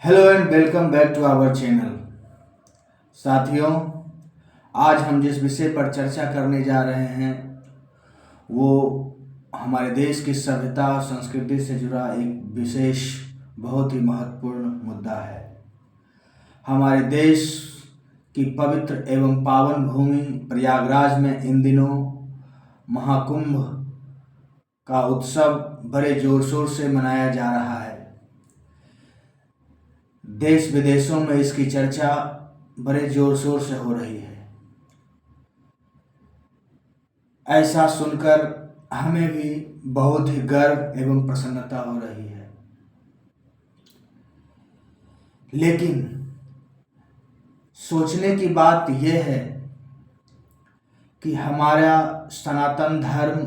Hello and welcome back to our channel. साथियों, आज हम जिस विषय पर चर्चा करने जा रहे हैं वो हमारे देश की सभ्यता और संस्कृति से जुड़ा एक विशेष बहुत ही महत्वपूर्ण मुद्दा है। हमारे देश की पवित्र एवं पावन भूमि प्रयागराज में इन दिनों महाकुंभ का उत्सव बड़े जोर शोर से मनाया जा रहा है। देश विदेशों में इसकी चर्चा बड़े जोर शोर से हो रही है। ऐसा सुनकर हमें भी बहुत ही गर्व एवं प्रसन्नता हो रही है। लेकिन सोचने की बात यह है कि हमारा सनातन धर्म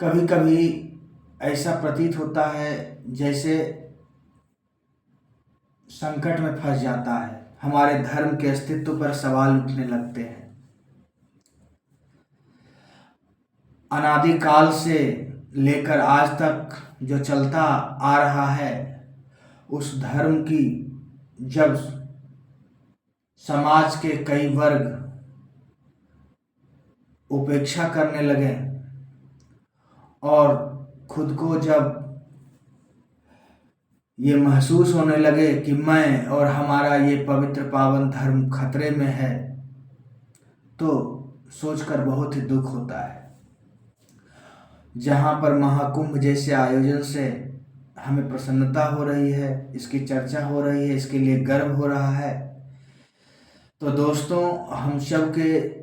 कभी कभी ऐसा प्रतीत होता है जैसे संकट में फंस जाता है। हमारे धर्म के अस्तित्व पर सवाल उठने लगते हैं। अनादिकाल से लेकर आज तक जो चलता आ रहा है, उस धर्म की जब समाज के कई वर्ग उपेक्षा करने लगे और खुद को जब ये महसूस होने लगे कि मैं और हमारा ये पवित्र पावन धर्म खतरे में है, तो सोचकर बहुत ही दुख होता है। जहाँ पर महाकुंभ जैसे आयोजन से हमें प्रसन्नता हो रही है, इसकी चर्चा हो रही है, इसके लिए गर्व हो रहा है, तो दोस्तों, हम सब के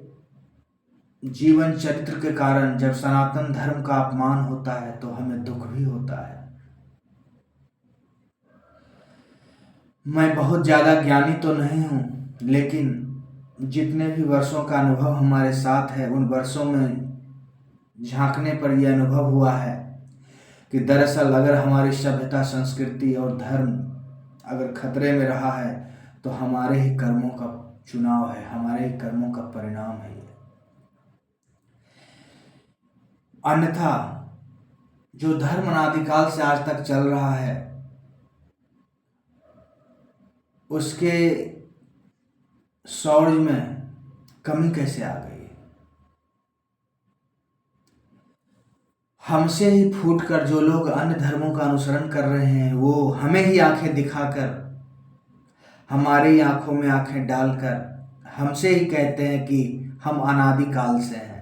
जीवन चरित्र के कारण जब सनातन धर्म का अपमान होता है तो हमें दुख भी होता है। मैं बहुत ज़्यादा ज्ञानी तो नहीं हूँ, लेकिन जितने भी वर्षों का अनुभव हमारे साथ है, उन वर्षों में झांकने पर यह अनुभव हुआ है कि दरअसल अगर हमारी सभ्यता, संस्कृति और धर्म अगर खतरे में रहा है तो हमारे ही कर्मों का चुनाव है, हमारे ही कर्मों का परिणाम है ये। अन्यथा जो धर्म अनादिकाल से आज तक चल रहा है, उसके शौर्य में कमी कैसे आ गई? हमसे ही फूटकर जो लोग अन्य धर्मों का अनुसरण कर रहे हैं, वो हमें ही आंखें दिखाकर, हमारी आंखों में आंखें डालकर हमसे ही कहते हैं कि हम अनादिकाल से हैं,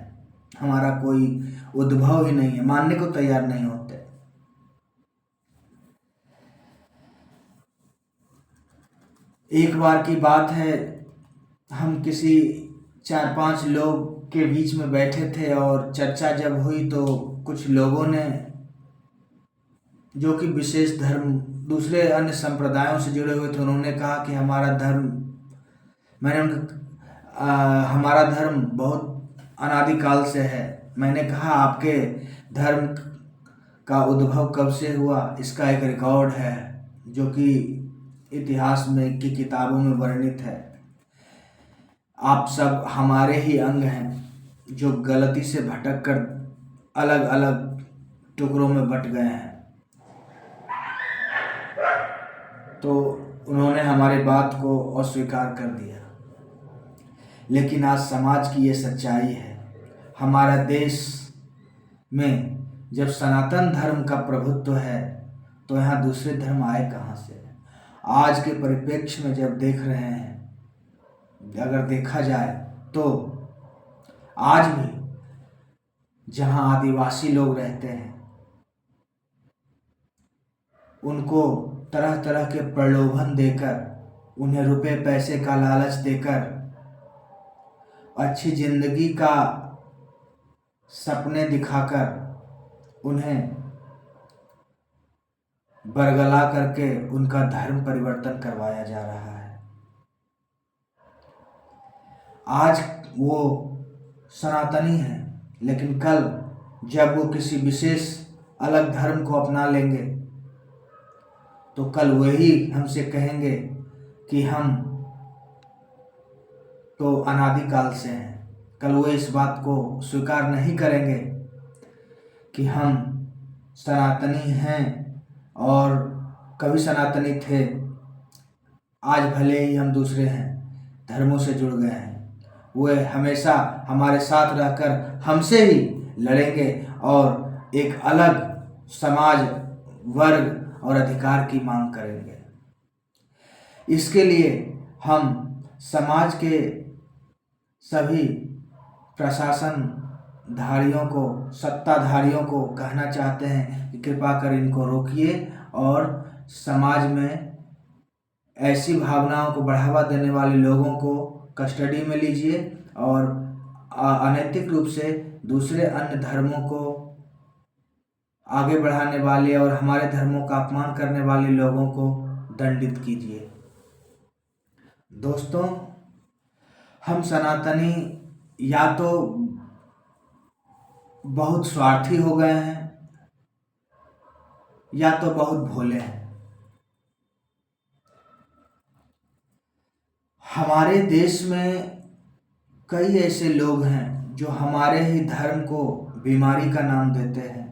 हमारा कोई उद्भव ही नहीं है, मानने को तैयार नहीं होते। एक बार की बात है, हम किसी 4-5 लोग के बीच में बैठे थे और चर्चा जब हुई तो कुछ लोगों ने, जो कि विशेष धर्म दूसरे अन्य संप्रदायों से जुड़े हुए थे, उन्होंने कहा कि हमारा धर्म, हमारा धर्म बहुत अनादिकाल से है। मैंने कहा आपके धर्म का उद्भव कब से हुआ? इसका एक रिकॉर्ड है जो कि इतिहास में की किताबों में वर्णित है। आप सब हमारे ही अंग हैं जो गलती से भटक कर अलग अलग टुकड़ों में बट गए हैं। तो उन्होंने हमारी बात को अस्वीकार कर दिया। लेकिन आज समाज की ये सच्चाई है, हमारा देश में जब सनातन धर्म का प्रभुत्व है तो यहाँ दूसरे धर्म आए कहाँ से? आज के परिप्रेक्ष्य में जब देख रहे हैं, अगर देखा जाए तो आज भी जहाँ आदिवासी लोग रहते हैं, उनको तरह तरह के प्रलोभन देकर, उन्हें रुपए पैसे का लालच देकर, अच्छी जिंदगी का सपने दिखाकर उन्हें बरगला करके उनका धर्म परिवर्तन करवाया जा रहा है। आज वो सनातनी हैं, लेकिन कल जब वो किसी विशेष अलग धर्म को अपना लेंगे तो कल वही हमसे कहेंगे कि हम तो अनादिकाल से हैं। कल वो इस बात को स्वीकार नहीं करेंगे कि हम सनातनी हैं और कभी सनातनी थे, आज भले ही हम दूसरे हैं, धर्मों से जुड़ गए हैं, वे हमेशा हमारे साथ रहकर हमसे ही लड़ेंगे और एक अलग समाज, वर्ग और अधिकार की मांग करेंगे। इसके लिए हम समाज के सभी प्रशासनधारियों को, सत्ताधारियों को कहना चाहते हैं कि कृपा कर इनको रोकिए और समाज में ऐसी भावनाओं को बढ़ावा देने वाले लोगों को कस्टडी में लीजिए और अनैतिक रूप से दूसरे अन्य धर्मों को आगे बढ़ाने वाले और हमारे धर्मों का अपमान करने वाले लोगों को दंडित कीजिए। दोस्तों, हम सनातनी या तो बहुत स्वार्थी हो गए हैं या तो बहुत भोले हैं। हमारे देश में कई ऐसे लोग हैं जो हमारे ही धर्म को बीमारी का नाम देते हैं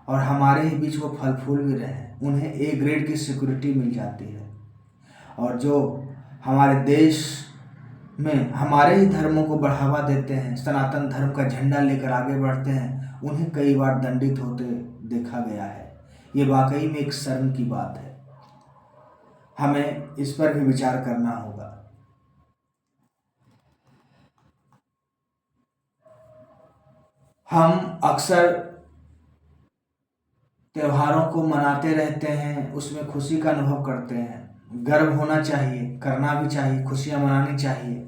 और हमारे ही बीच वो फल फूल भी रहे हैं, उन्हें ए ग्रेड की सिक्योरिटी मिल जाती है, और जो हमारे देश में हमारे ही धर्मों को बढ़ावा देते हैं, सनातन धर्म का झंडा लेकर आगे बढ़ते हैं, उन्हें कई बार दंडित होते देखा गया है। ये वाकई में एक शर्म की बात है, हमें इस पर भी विचार करना होगा। हम अक्सर त्योहारों को मनाते रहते हैं, उसमें खुशी का अनुभव करते हैं, गर्व होना चाहिए, करना भी चाहिए, खुशियां मनानी चाहिए,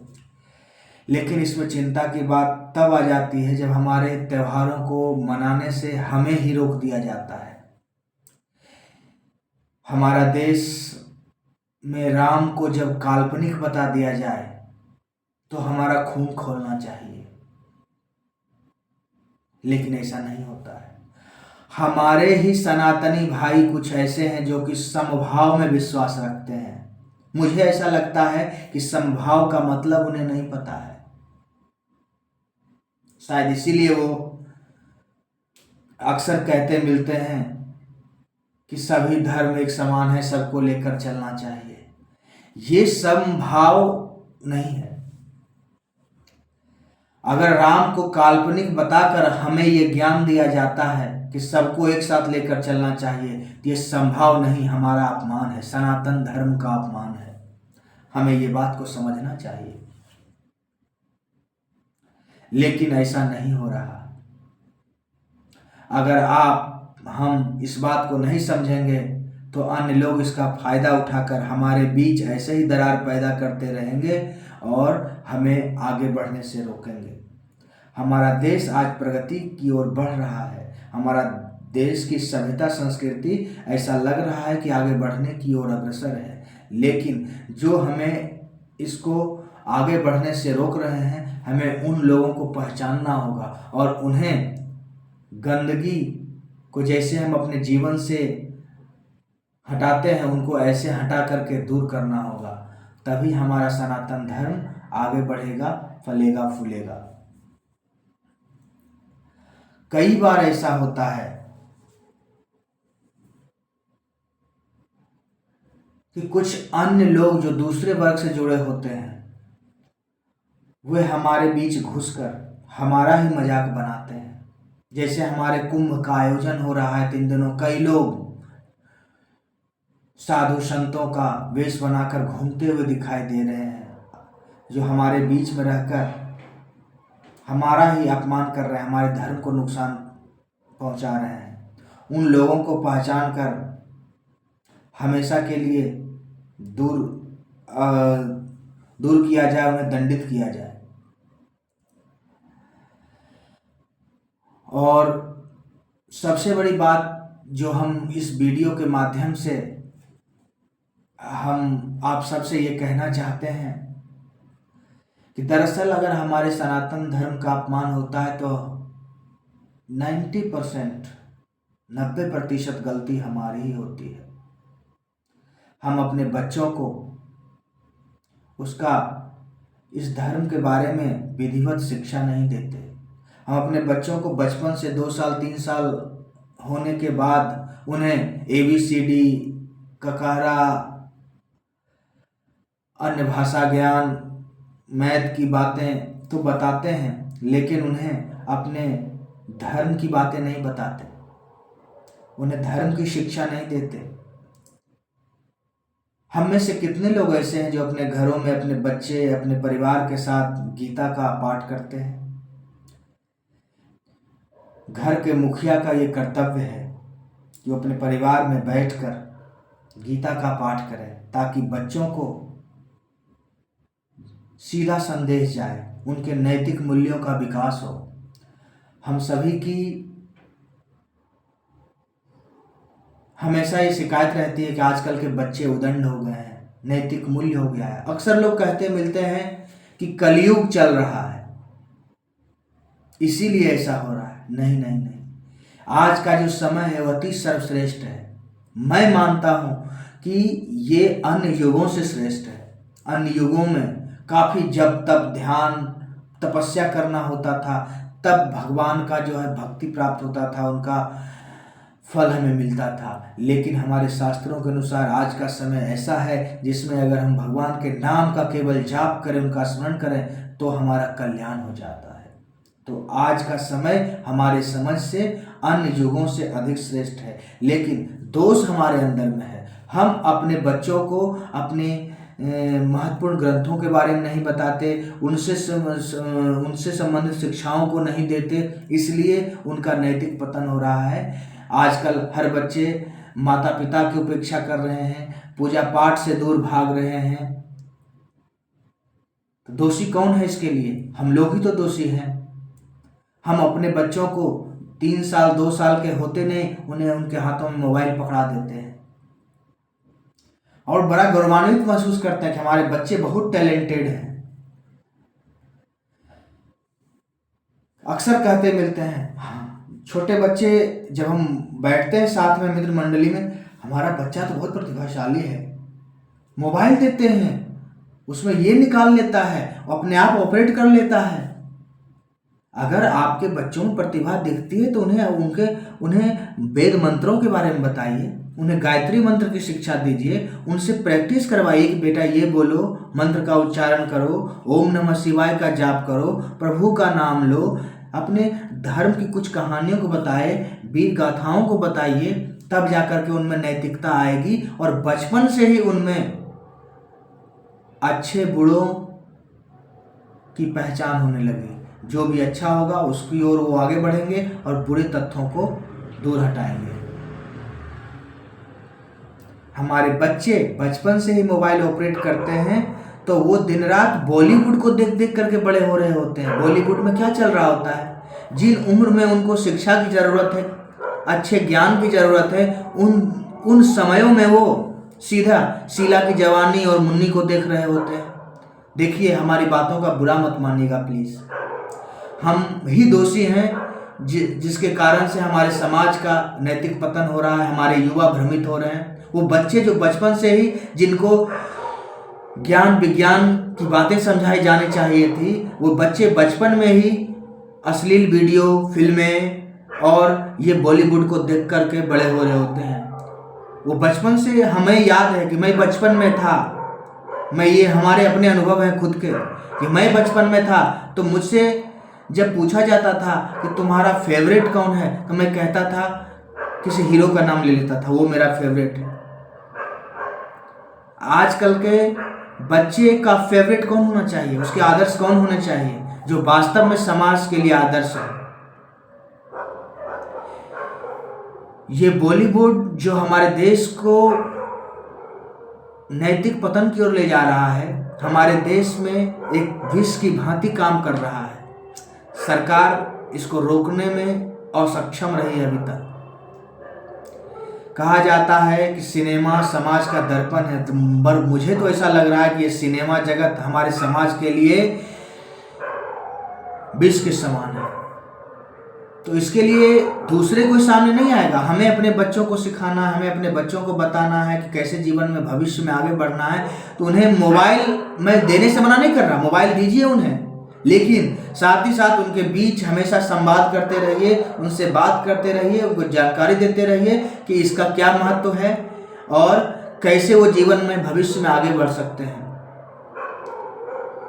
लेकिन इसमें चिंता की बात तब आ जाती है जब हमारे त्योहारों को मनाने से हमें ही रोक दिया जाता है। हमारा देश में राम को जब काल्पनिक बता दिया जाए तो हमारा खून खोलना चाहिए, लेकिन ऐसा नहीं होता है। हमारे ही सनातनी भाई कुछ ऐसे हैं जो कि समभाव में विश्वास रखते हैं। मुझे ऐसा लगता है कि समभाव का मतलब उन्हें नहीं पता है, शायद इसीलिए वो अक्सर कहते मिलते हैं कि सभी धर्म एक समान है, सबको लेकर चलना चाहिए। ये समभाव नहीं है। अगर राम को काल्पनिक बताकर हमें ये ज्ञान दिया जाता है कि सबको एक साथ लेकर चलना चाहिए, तो ये संभव नहीं, हमारा अपमान है, सनातन धर्म का अपमान है। हमें ये बात को समझना चाहिए, लेकिन ऐसा नहीं हो रहा। अगर हम इस बात को नहीं समझेंगे तो अन्य लोग इसका फायदा उठाकर हमारे बीच ऐसे ही दरार पैदा करते रहेंगे और हमें आगे बढ़ने से रोकेंगे। हमारा देश आज प्रगति की ओर बढ़ रहा है। हमारा देश की सभ्यता संस्कृति ऐसा लग रहा है कि आगे बढ़ने की ओर अग्रसर है, लेकिन जो हमें इसको आगे बढ़ने से रोक रहे हैं, हमें उन लोगों को पहचानना होगा और उन्हें गंदगी को जैसे हम अपने जीवन से हटाते हैं, उनको ऐसे हटा करके दूर करना होगा। तभी हमारा सनातन धर्म आगे बढ़ेगा, फलेगा, फूलेगा। कई बार ऐसा होता है कि कुछ अन्य लोग जो दूसरे वर्ग से जुड़े होते हैं, वे हमारे बीच घुसकर हमारा ही मजाक बनाते हैं। जैसे हमारे कुंभ का आयोजन हो रहा है, 3 दिनों, कई लोग साधु संतों का वेश बनाकर घूमते हुए दिखाई दे रहे हैं, जो हमारे बीच में रहकर हमारा ही अपमान कर रहे हैं, हमारे धर्म को नुकसान पहुंचा रहे हैं। उन लोगों को पहचान कर हमेशा के लिए दूर किया जाए, उन्हें दंडित किया जाए। और सबसे बड़ी बात जो हम इस वीडियो के माध्यम से हम आप सबसे ये कहना चाहते हैं कि दरअसल अगर हमारे सनातन धर्म का अपमान होता है तो 90% गलती हमारी ही होती है। हम अपने बच्चों को उसका इस धर्म के बारे में विधिवत शिक्षा नहीं देते। हम अपने बच्चों को बचपन से 2 साल 3 साल होने के बाद उन्हें ABCD, ककारा, अन्य भाषा ज्ञान, मैथ की बातें तो बताते हैं, लेकिन उन्हें अपने धर्म की बातें नहीं बताते, उन्हें धर्म की शिक्षा नहीं देते। हम में से कितने लोग ऐसे हैं जो अपने घरों में अपने बच्चे, अपने परिवार के साथ गीता का पाठ करते हैं। घर के मुखिया का ये कर्तव्य है कि वो अपने परिवार में बैठकर गीता का पाठ करें, ताकि बच्चों को सीधा संदेश जाए, उनके नैतिक मूल्यों का विकास हो। हम सभी की हमेशा ये शिकायत रहती है कि आजकल के बच्चे उदंड हो गए हैं, नैतिक मूल्य हो गया है। अक्सर लोग कहते मिलते हैं कि कलयुग चल रहा है, इसीलिए ऐसा हो रहा है। नहीं नहीं नहीं, आज का जो समय है वह अति सर्वश्रेष्ठ है। मैं मानता हूँ कि ये अन्य युगों से श्रेष्ठ है। अन्य युगों में काफ़ी जब तब ध्यान तपस्या करना होता था, तब भगवान का जो है भक्ति प्राप्त होता था, उनका फल हमें मिलता था। लेकिन हमारे शास्त्रों के अनुसार आज का समय ऐसा है जिसमें अगर हम भगवान के नाम का केवल जाप करें, उनका स्मरण करें, तो हमारा कल्याण हो जाता है। तो आज का समय हमारे समझ से अन्य युगों से अधिक श्रेष्ठ है। लेकिन दोष हमारे अंदर में है, हम अपने बच्चों को अपने महत्वपूर्ण ग्रंथों के बारे में नहीं बताते, उनसे संबंधित शिक्षाओं को नहीं देते, इसलिए उनका नैतिक पतन हो रहा है। आजकल हर बच्चे माता पिता की उपेक्षा कर रहे हैं, पूजा पाठ से दूर भाग रहे हैं। तो दोषी कौन है इसके लिए? हम लोग ही तो दोषी हैं। हम अपने बच्चों को 3 साल 2 साल के होते नहीं उन्हें उनके हाथों में मोबाइल पकड़ा देते हैं और बड़ा गौरवान्वित महसूस करते हैं कि हमारे बच्चे बहुत टैलेंटेड हैं। अक्सर कहते मिलते हैं, हाँ, छोटे बच्चे जब हम बैठते हैं साथ में मित्र मंडली में, हमारा बच्चा तो बहुत प्रतिभाशाली है, मोबाइल देते हैं उसमें ये निकाल लेता है, अपने आप ऑपरेट कर लेता है। अगर आपके बच्चों में प्रतिभा दिखती है तो उन्हें वेद मंत्रों के बारे में बताइए, उन्हें गायत्री मंत्र की शिक्षा दीजिए, उनसे प्रैक्टिस करवाइए कि बेटा ये बोलो, मंत्र का उच्चारण करो, ओम नमः शिवाय का जाप करो, प्रभु का नाम लो, अपने धर्म की कुछ कहानियों को बताए, वीर गाथाओं को बताइए, तब जाकर के उनमें नैतिकता आएगी और बचपन से ही उनमें अच्छे बुरों की पहचान होने लगेगी। जो भी अच्छा होगा उसकी ओर वो आगे बढ़ेंगे और बुरे तत्वों को दूर हटाएंगे। हमारे बच्चे बचपन से ही मोबाइल ऑपरेट करते हैं तो वो दिन रात बॉलीवुड को देख देख करके बड़े हो रहे होते हैं। बॉलीवुड में क्या चल रहा होता है? जिन उम्र में उनको शिक्षा की ज़रूरत है, अच्छे ज्ञान की ज़रूरत है, उन समयों में वो सीधा शीला की जवानी और मुन्नी को देख रहे होते हैं। देखिए, हमारी बातों का बुरा मत मानिएगा प्लीज़। हम ही दोषी हैं जिसके कारण से हमारे समाज का नैतिक पतन हो रहा है, हमारे युवा भ्रमित हो रहे हैं। वो बच्चे जो बचपन से ही जिनको ज्ञान विज्ञान की बातें समझाई जानी चाहिए थी, वो बच्चे बचपन में ही अश्लील वीडियो, फिल्में और ये बॉलीवुड को देख करके बड़े हो रहे होते हैं। वो बचपन से, हमें याद है कि मैं बचपन में था, ये हमारे अपने अनुभव हैं खुद के कि मैं बचपन में था तो मुझसे जब पूछा जाता था कि तुम्हारा फेवरेट कौन है, तो मैं कहता था, किसी हीरो का नाम ले लेता था, वो मेरा फेवरेट है। आजकल के बच्चे का फेवरेट कौन होना चाहिए, उसके आदर्श कौन होने चाहिए, जो वास्तव में समाज के लिए आदर्श है। ये बॉलीवुड जो हमारे देश को नैतिक पतन की ओर ले जा रहा है, हमारे देश में एक विष की भांति काम कर रहा है। सरकार इसको रोकने में असक्षम रही है अभी तक। कहा जाता है कि सिनेमा समाज का दर्पण है, पर मुझे तो ऐसा लग रहा है कि ये सिनेमा जगत हमारे समाज के लिए विष के समान है। तो इसके लिए दूसरे कोई सामने नहीं आएगा, हमें अपने बच्चों को सिखाना है, हमें अपने बच्चों को बताना है कि कैसे जीवन में भविष्य में आगे बढ़ना है। तो उन्हें मोबाइल मैं देने से मना नहीं कर रहा, मोबाइल दीजिए उन्हें, लेकिन साथ ही साथ उनके बीच हमेशा संवाद करते रहिए, उनसे बात करते रहिए, उनको जानकारी देते रहिए कि इसका क्या महत्व है और कैसे वो जीवन में भविष्य में आगे बढ़ सकते हैं।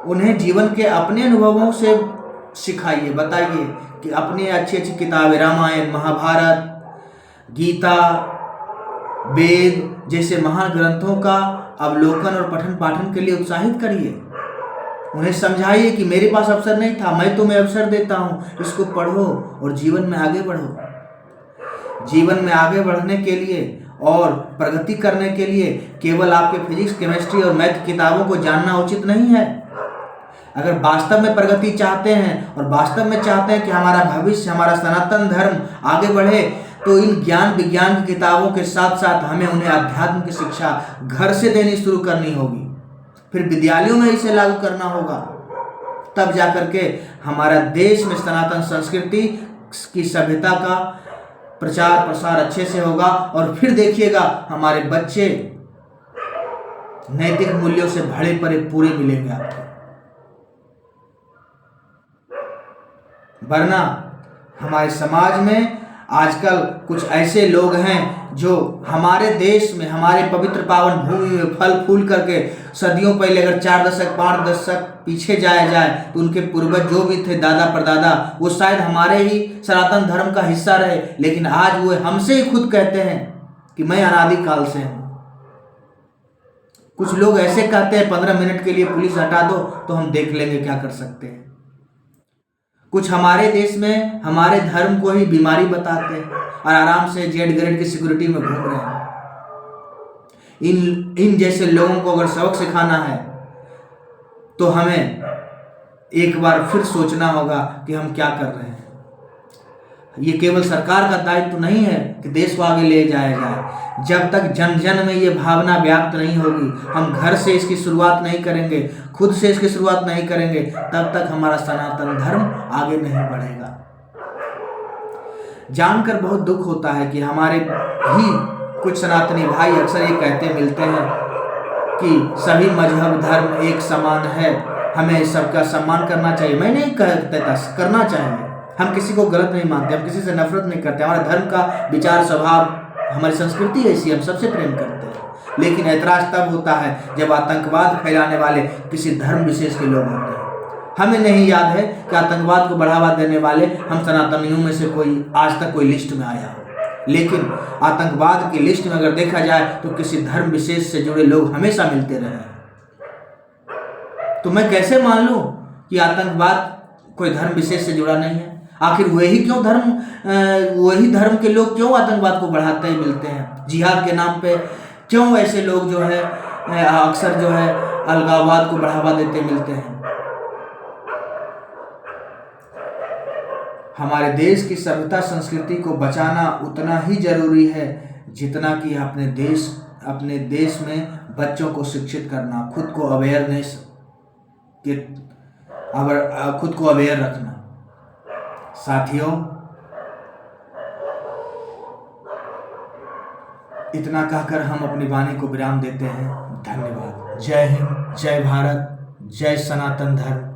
उन्हें जीवन के अपने अनुभवों से सिखाइए, बताइए कि अपनी अच्छी अच्छी किताबें रामायण, महाभारत, गीता, वेद जैसे महान ग्रंथों का अवलोकन और पठन पाठन के लिए उत्साहित करिए। उन्हें समझाइए कि मेरे पास अवसर नहीं था, मैं तुम्हें अवसर देता हूँ, इसको पढ़ो और जीवन में आगे बढ़ो। जीवन में आगे बढ़ने के लिए और प्रगति करने के लिए केवल आपके फिजिक्स, केमिस्ट्री और मैथ किताबों को जानना उचित नहीं है। अगर वास्तव में प्रगति चाहते हैं और वास्तव में चाहते हैं कि हमारा भविष्य, हमारा सनातन धर्म आगे बढ़े, तो इन ज्ञान विज्ञान की किताबों के साथ साथ हमें उन्हें अध्यात्म की शिक्षा घर से देनी शुरू करनी होगी, फिर विद्यालयों में इसे लागू करना होगा। तब जाकर के हमारा देश में सनातन संस्कृति की सभ्यता का प्रचार प्रसार अच्छे से होगा और फिर देखिएगा हमारे बच्चे नैतिक मूल्यों से भरे पड़े पूरे मिलेंगे आपको। वरना हमारे समाज में आजकल कुछ ऐसे लोग हैं जो हमारे देश में, हमारे पवित्र पावन भूमि में फल फूल करके सदियों पहले, अगर 4 दशक 5 दशक पीछे जाया जाए तो उनके पूर्वज जो भी थे, दादा परदादा, वो शायद हमारे ही सनातन धर्म का हिस्सा रहे, लेकिन आज वो हमसे ही खुद कहते हैं कि मैं अनादिकाल से हूँ। कुछ लोग ऐसे कहते हैं 15 मिनट के लिए पुलिस हटा दो तो हम देख लेंगे क्या कर सकते हैं। कुछ हमारे देश में हमारे धर्म को ही बीमारी बताते हैं और आराम से जेड ग्रेड की सिक्योरिटी में घूम रहे हैं। इन जैसे लोगों को अगर सबक सिखाना है तो हमें एक बार फिर सोचना होगा कि हम क्या कर रहे हैं। ये केवल सरकार का दायित्व नहीं है कि देश को आगे ले जाया जाए। जब तक जन जन में ये भावना व्याप्त नहीं होगी, हम घर से इसकी शुरुआत नहीं करेंगे, खुद से इसकी शुरुआत नहीं करेंगे, तब तक हमारा सनातन धर्म आगे नहीं बढ़ेगा। जानकर बहुत दुख होता है कि हमारे ही कुछ सनातनी भाई अक्सर ये कहते मिलते हैं कि सभी मजहब धर्म एक समान है, हमें सबका सम्मान करना चाहिए। मैं नहीं कहता करना चाहिए, हम किसी को गलत नहीं मानते, हम किसी से नफरत नहीं करते, हमारे धर्म का विचार स्वभाव, हमारी संस्कृति ऐसी, हम सबसे प्रेम करते हैं। लेकिन ऐतराज तब होता है जब आतंकवाद फैलाने वाले किसी धर्म विशेष के लोग होते हैं। हमें नहीं याद है कि आतंकवाद को बढ़ावा देने वाले हम सनातनियों में से कोई आज तक कोई लिस्ट में आया हो। लेकिन आतंकवाद की लिस्ट में अगर देखा जाए तो किसी धर्म विशेष से जुड़े लोग हमेशा मिलते रहे हैं। तो मैं कैसे मान लूं कि आतंकवाद कोई धर्म विशेष से जुड़ा नहीं है? आखिर वही धर्म के लोग क्यों आतंकवाद को बढ़ाते ही मिलते हैं? जिहाद के नाम पे क्यों ऐसे लोग जो है अक्सर जो है अलगाववाद को बढ़ावा देते मिलते हैं? हमारे देश की सभ्यता संस्कृति को बचाना उतना ही जरूरी है जितना कि अपने देश में बच्चों को शिक्षित करना, खुद को अवेयर रखना। साथियों, इतना कहकर हम अपनी वाणी को विराम देते हैं। धन्यवाद। जय हिंद, जय भारत, जय सनातन धर्म।